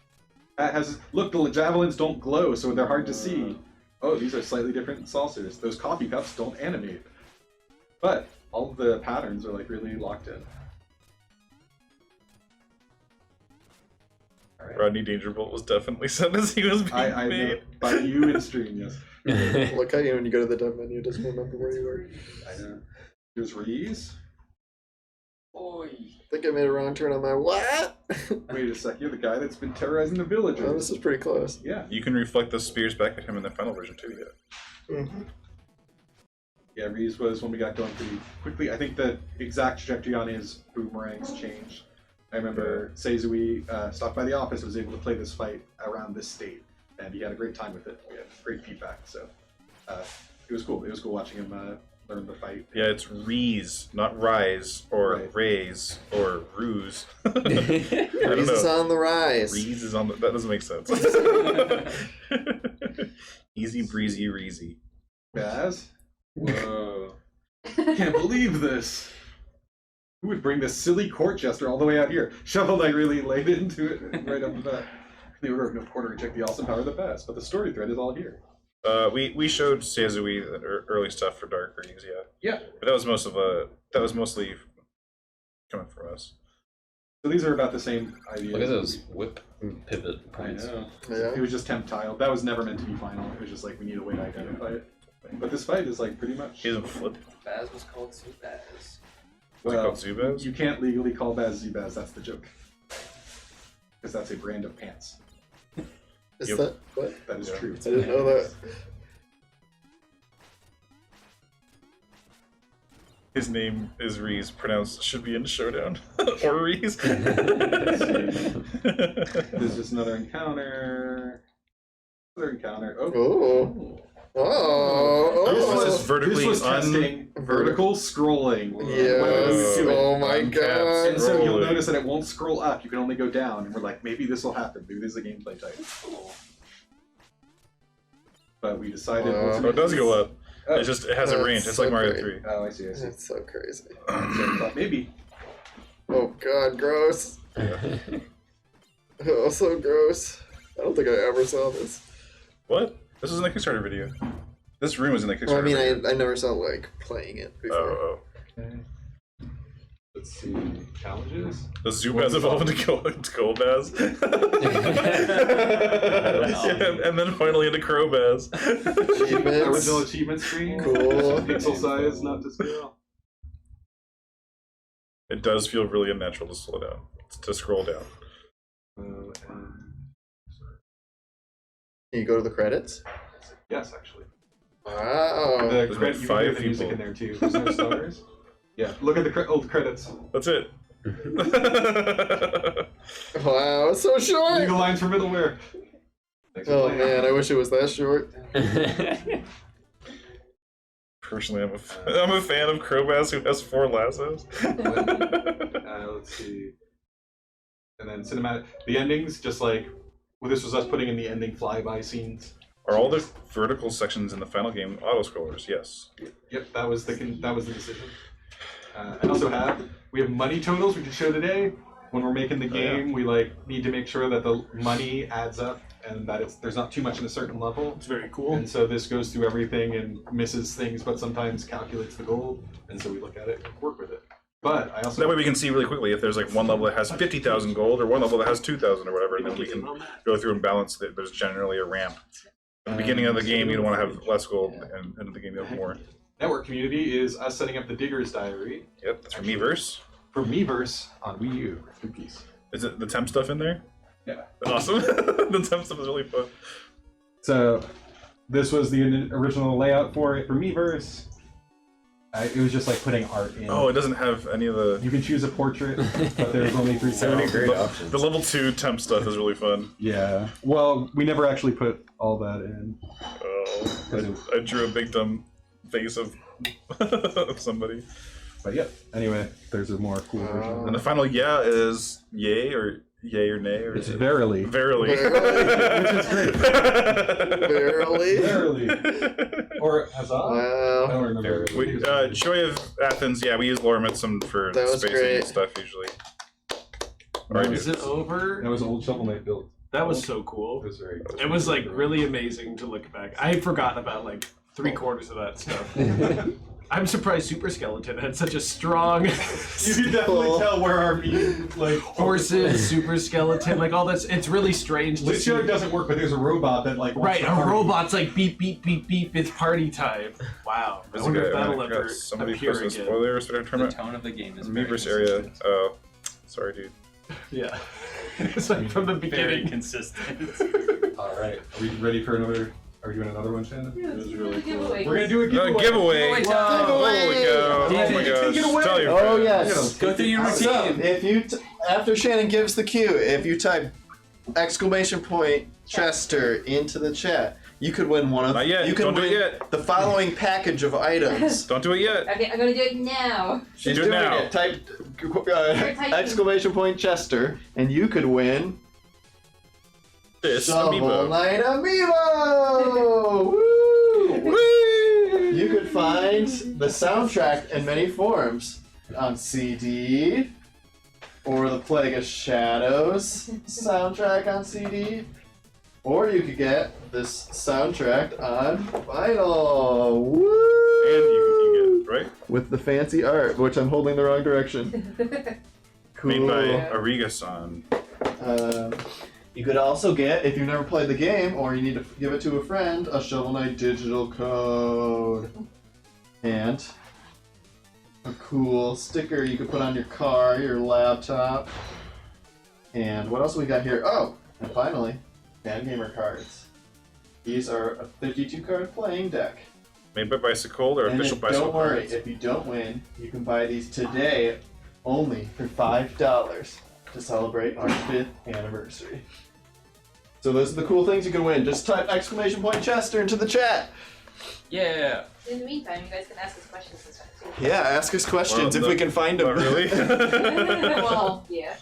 That has look, the javelins don't glow, so they're hard to see. Oh, these are slightly different saucers. Those coffee cups don't animate. But all of the patterns are like really locked in. Alright. Rodney Danger Bolt was definitely said as he was being I know, made. by you in stream, yes. Look at you when you go to the dev menu. It doesn't remember where you were. I know. Here's Reese. Oi. I think I made a wrong turn on my what? Wait a sec, you're the guy that's been terrorizing the villagers. Oh, this is pretty close. Yeah. You can reflect those spears back at him in the final version too. Yeah. Yeah, Reese was when we got going pretty quickly. I think the exact trajectory on his boomerangs changed. I remember Seizui stopped by the office, was able to play this fight around this state, and he had a great time with it. We had great feedback, so it was cool. It was cool watching him learn the fight. Yeah, it's Reese, not Rise or Right. Raise or Ruse. I don't Reese is know. on the rise. Reese is on the. That doesn't make sense. Easy breezy Reezy. Baz? Whoa. Can't believe this! Who would bring this silly court jester all the way out here? Shovel Knight really laid into it right up the bat. The order of no quarter reject the awesome power of the best, but the story thread is all here. We showed Seizui the early stuff for Dark Reese, yeah. Yeah. But that was mostly coming from us. So these are about the same ideas. Look at those whip pivot I points. know. Yeah. It was just temp tile. That was never meant to be final. It was just like we need a way to identify it. But this fight is like pretty much. He doesn't flip. Baz was called Seabass. Was it called Zubaz? You can't legally call Baz Zubaz. That's the joke. Because that's a brand of pants. Is Yep. that what? That is Yeah. true. I didn't know that. His name is Reese, pronounced should be in Showdown. Or Reese. There's just another encounter. Another encounter. Oh. Oh. This is vertically this was testing vertical scrolling. Yes. When we do it. Oh my Uncapped god. And so you'll Scrolling. notice that it won't scroll up. You can only go down. And we're like, maybe this will happen. Maybe this is a gameplay type. But we decided. Wow. Oh, it does go up. Oh. It has a That's range. It's so like Mario great. 3. Oh, I see. I see. That's so crazy. So I thought maybe. Oh god, gross. Oh, so gross. I don't think I ever saw this. What? This was in the Kickstarter video. This room was in the Kickstarter Well, I mean, video. I never saw like playing it before. Oh. Let's see. Challenges? Does Zubaz evolve into Golbaz? And then finally into Crowbaz. Achievements. Original achievement screen. Cool. Pixel size, not to scale. It does feel really unnatural to slow down, to scroll down. And, Can you go to the credits? yes, actually. Wow. The There's credit, been you can hear 5 the music people. in there too. There's no stars. Yeah, look at the old credits. That's it. Wow, it's so short. Legal lines for middleware. Thanks for Oh playing. man, I wish it was that short. Personally, I'm a fan of Crowbass who has 4 lassos. Let's see. And then cinematic. The endings, just like well, this was us putting in the ending flyby scenes. Are all the vertical sections in the final game auto scrollers? Yes. Yep, that was the decision. I also we have money totals we can show today. When we're making the game, we need to make sure that the money adds up and that there's not too much in a certain level. It's very cool. And so this goes through everything and misses things, but sometimes calculates the gold. And so we look at it and work with it. But I also That way we can see really quickly if there's like one level that has 50,000 gold or one level that has 2,000 or whatever, and then we can go through and balance it. There's generally a ramp. At the beginning of the game, you don't want to have less gold, and at the game you have more. network community is us setting up the Digger's Diary Yep, that's from Miiverse. for Miiverse on Wii U. Good piece. Is it the temp stuff in there? Yeah. Awesome. The temp stuff is really fun. So this was the original layout for it for Miiverse. It was just like putting art in. Oh, it doesn't have any of the... You can choose a portrait, but there's only 3 So many great the, options. the level 2 temp stuff is really fun. Yeah. Well, we never actually put all that in. Oh, I drew a big dumb face of, of somebody. But yeah. Anyway, there's a more cool version. And the final yeah is yay or nay or It's verily. verily. Barely. Verily. Or Huzzah? I Wow. don't remember. We, Joy of Athens, yeah, we use Lorem for That was spacing great. and stuff usually. Is it over? That was an old Shovel Knight build. That was so It cool. was very cool. It was like really amazing to look back. I had forgotten about like 3/4 of that stuff. I'm surprised Super Skeleton had such a strong You can definitely tell where our horses, Super Skeleton, like all this. It's really strange to This see. yard doesn't work, but there's a robot that like wants Right, to a party. robot's like beep beep beep beep. It's party time. Wow. I wonder if that'll ever Somebody appear posted a again. spoiler for the The tournament. tone of the game is very Miiverse area. consistent. Oh, sorry, dude. Yeah. It's like from the Very beginning. consistent. All right, are we ready for another? Are we doing another one, Shannon? Yeah, let's do the giveaway. We're gonna do a giveaway. Giveaway. Giveaway Whoa, time. holy cow. Oh my Take it gosh. away. Tell your Oh friends. yes. Go through your So, routine. if you after Shannon gives the cue, if you type exclamation point Chester into the chat, you could win one of. Not yet. You can Don't do win it yet. the following package of items. Don't do it yet. Okay, I'm gonna do it now. She's Do it doing now. it. Type typing. exclamation point Chester, and you could win This Shovel amiibo. Knight Amiibo. Woo! Whee! You could find the soundtrack in many forms on CD, or the Plague of Shadows soundtrack on CD, or you could get this soundtrack on vinyl. Woo! And you can get, right? With the fancy art, which I'm holding the wrong direction. Cool. Made by Ariga-san. You could also get, if you've never played the game or you need to give it to a friend, a Shovel Knight digital code. And a cool sticker you could put on your car, your laptop. And what else we got here? Oh, and finally, Fan Gamer cards. These are a 52 card playing deck. Made by Bicycle, or And official if, Bicycle don't worry, cards. if you don't win, you can buy these today only for $5 to celebrate our 5th anniversary. So those are the cool things you can win. Just type exclamation point Chester into the chat. Yeah. In the meantime, you guys can ask us questions and stuff too. Yeah, ask us questions if we can find them. Not really. Well, yeah.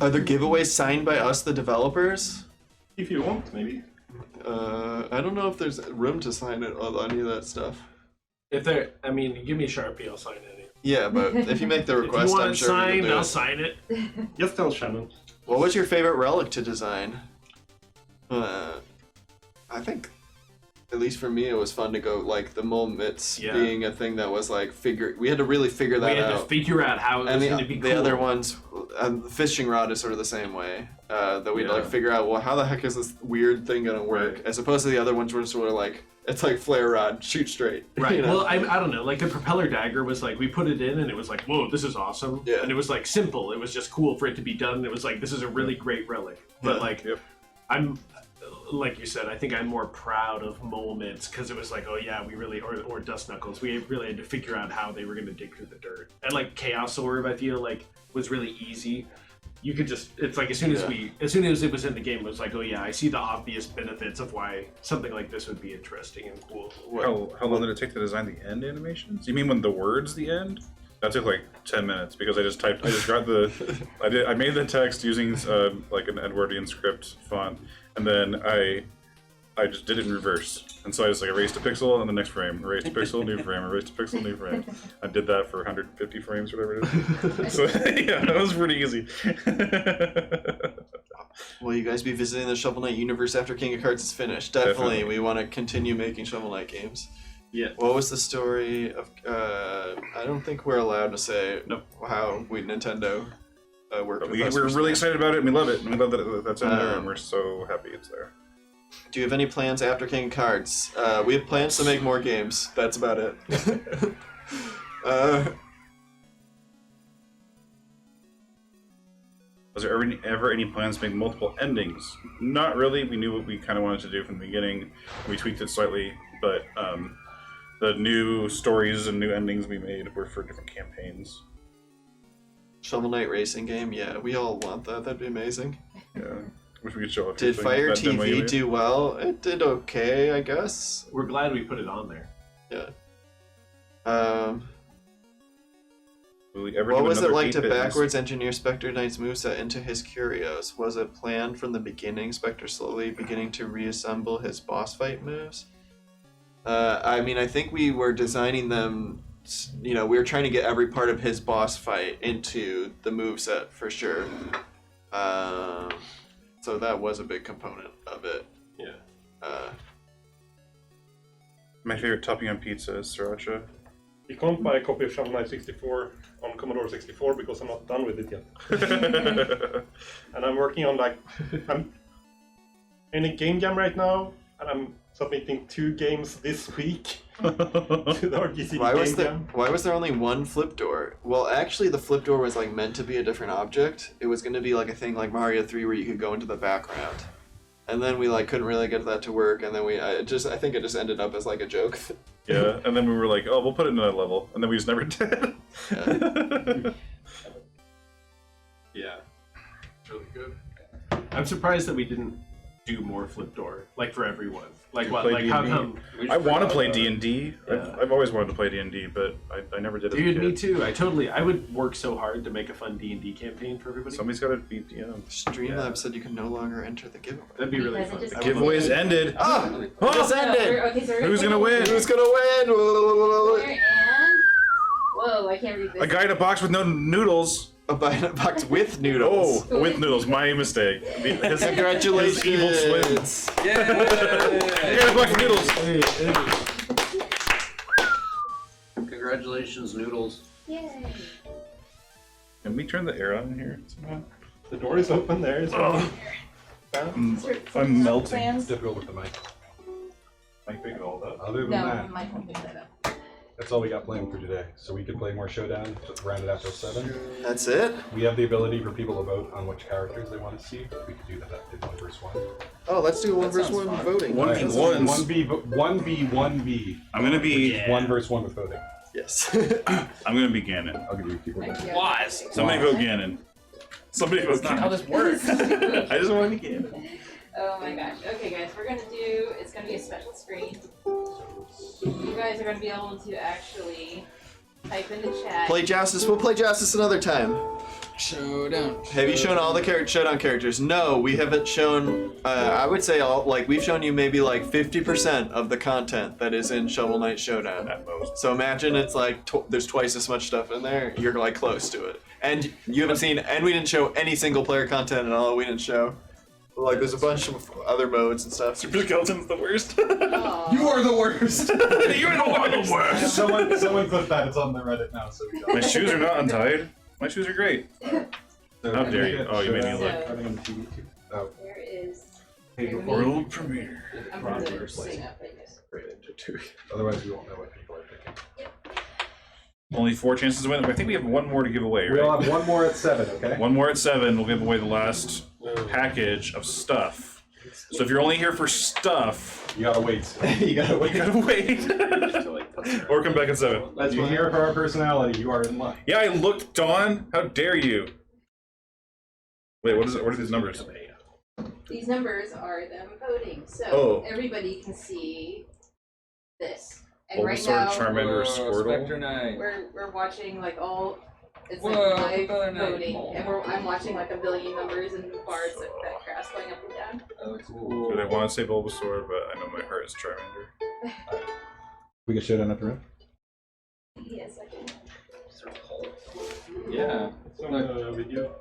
Are the giveaways signed by us, the developers? If you want, maybe. I don't know if there's room to sign it on any of that stuff. If there, I mean, give me a Sharpie, I'll sign it. Yeah, but if you make the If you request, want I'm it sure we signed, can do I'll it. sign it. Just tell Shannon. What was your favorite relic to design? I think at least for me, it was fun to go like the moments Yeah. being a thing that was like we had to really figure that We had out. to figure out how it And was going to be the cool. other ones, the fishing rod is sort of the same way. That we'd like figure out, well, how the heck is this weird thing gonna work? As opposed to the other ones were sort of like, it's like flare rod, shoot straight. Right. You know? Well, I don't know. Like the propeller dagger was like we put it in and it was like, whoa, this is awesome. Yeah. And it was like simple. It was just cool for it to be done. It was like this is a really great relic. But Yeah. like, I'm like you said, I think I'm more proud of moments because it was like, oh yeah, we really or Dust Knuckles, we really had to figure out how they were going to dig through the dirt. And like Chaos Orb, I feel like was really easy. You could just, it's like as soon as it was in the game, it was like, oh yeah, I see the obvious benefits of why something like this would be interesting and cool. How long did it take to design the end animations? You mean when the words the end? That took like 10 minutes because I just got I made the text using like an Edwardian script font, and then I just did it in reverse. And so I just like erased a pixel and the next frame, erased a pixel, new frame, erased a pixel, new frame. I did that for 150 frames, whatever it is. So yeah, that was pretty easy. Will you guys be visiting the Shovel Knight universe after King of Cards is finished? Definitely. We want to continue making Shovel Knight games. Yeah. What was the story of? I don't think we're allowed to say how Nintendo worked with us. We're really excited about it, and we love it, and we love that that's in there, and we're so happy it's there. Do you have any plans after King of Cards? We have plans to make more games. That's about it. Was there ever any plans to make multiple endings? Not really. We knew what we kind of wanted to do from the beginning. We tweaked it slightly, but the new stories and new endings we made were for different campaigns. Shovel Knight racing game? Yeah, we all want that. That'd be amazing. Yeah. Wish we could show up. Did Fire TV do well? It did okay, I guess. We're glad we put it on there. Yeah. Will we ever What do was it another like to 8-bit backwards engineer Spectre Knight's moveset into his Curios? Was it planned from the beginning, Spectre slowly beginning to reassemble his boss fight moves? I mean, I think we were designing them, we were trying to get every part of his boss fight into the moveset for sure. So that was a big component of it. Yeah. My favorite topping on pizza is sriracha. You can't buy a copy of Shovel Knight 64 on Commodore 64 because I'm not done with it yet. And I'm working on I'm in a game jam right now, and I'm submitting 2 games this week to the RGC game jam. Why was there only one flip door? Well, actually, the flip door was like meant to be a different object. It was going to be like a thing like Mario 3 where you could go into the background. And then we couldn't really get that to work, and then I think it just ended up as like a joke. Yeah, and then we were like, oh, we'll put it in that level, and then we just never did. Yeah. Really good. I'm surprised that we didn't do more flip door, like for everyone. Like what? Play Like how D&D. come? I want to play D&D. Yeah. I've always wanted to play D&D, but I never did it. Dude, me too. I would work so hard to make a fun D&D campaign for everybody. Somebody's got to beat DM. Streamlab said you can no longer enter the giveaway. That'd be really Because fun. it just- Giveaway's ended. Oh! It Oh! just ended! Okay, so we're Who's gonna win? Who's gonna win? And whoa, I can't read this. A guy in a box with no noodles. A box with noodles. Oh, with noodles. My mistake. His Congratulations! his evil twins. A guy in a box with noodles. Congratulations, Noodles. Yay. Can we turn the air on in here somehow? The door is open there. It's Oh. I'm melting. It's difficult with the mic. Mike picked all that. Other than No, that, my phone picked that up. that's all we got planned for today. So we could play more Showdown, round it out till 7. That's it? We have the ability for people to vote on which characters they want to see. We could do that in 1 versus 1. Oh, let's do 1 That versus sounds 1 fun. voting. 1v1s. 1v1v. I'm gonna be. 1 versus 1 with voting. Yes. I'm gonna be Ganon. I'll give you a keyboard. Thank you. Why? Somebody vote Ganon. Somebody vote That's not how Ganon. this works. I just want to be Ganon. Oh my gosh. Okay, guys, it's gonna be a special screen. You guys are gonna be able to actually type in the chat. Play Justice. We'll play Justice another time. Showdown. Have you shown all the Showdown characters? No, we haven't shown. I would say we've shown you maybe like 50% of the content that is in Shovel Knight Showdown. At most. So imagine it's like there's twice as much stuff in there. You're like close to it, and you haven't seen. And we didn't show any single player content at all. We didn't show. Like, there's a bunch of other modes and stuff. Super Skeleton's the worst. Aw. You are the worst. You are the worst. someone clip that. It's on the Reddit now, so we My shoes are not untied. My shoes are great. So How dare you. Oh, you made me So- look. Running on the TV too. Oh, There is. page Here, before. World premiere. I'm gonna sing up, I guess. Great into two. Otherwise, we won't know what people are picking. Only 4 chances to win. I think we have one more to give away, We'll right? have one more at 7. Okay. One more at 7. We'll give away the last package of stuff. So if you're only here for stuff, You gotta wait. you gotta you gotta wait. Or come back at 7. You're here for our personality. You are in luck. Yeah, I looked, Dawn. How dare you? Wait, what is it? What are these numbers? These numbers are them voting, so Oh. everybody can see this. And right Bulbasaur, now, Charmander, Squirtle. Knight. we're watching like all. It's Whoa, like live Spectre Knight. voting, and I'm watching like a billion numbers and bars that grass going up and down. Oh, cool. But I want to say Bulbasaur, but I know my heart is Charmander. We can showdown at the room. Yes, I can. Yeah, It's on the video.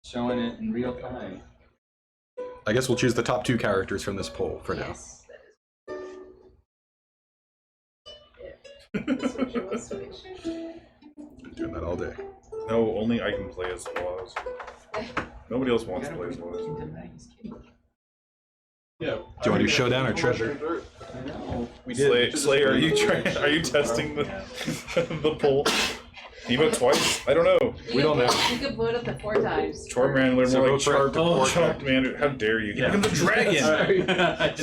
showing it in real time. I guess we'll choose the top 2 characters from this poll for now. Yes, that is. Switch, we'll switch. Doing that all day. No, only I can play as Laws. Nobody else wants to play as Laws. Yeah. Do you want to do showdown or treasure? I know. Slay, are you trying? Are you testing the the poll? You vote twice? I don't know. We don't know. You could vote up to 4 times. Charmander, So more vote like for Charmander. How dare you? He becomes a dragon. Sorry. I didn't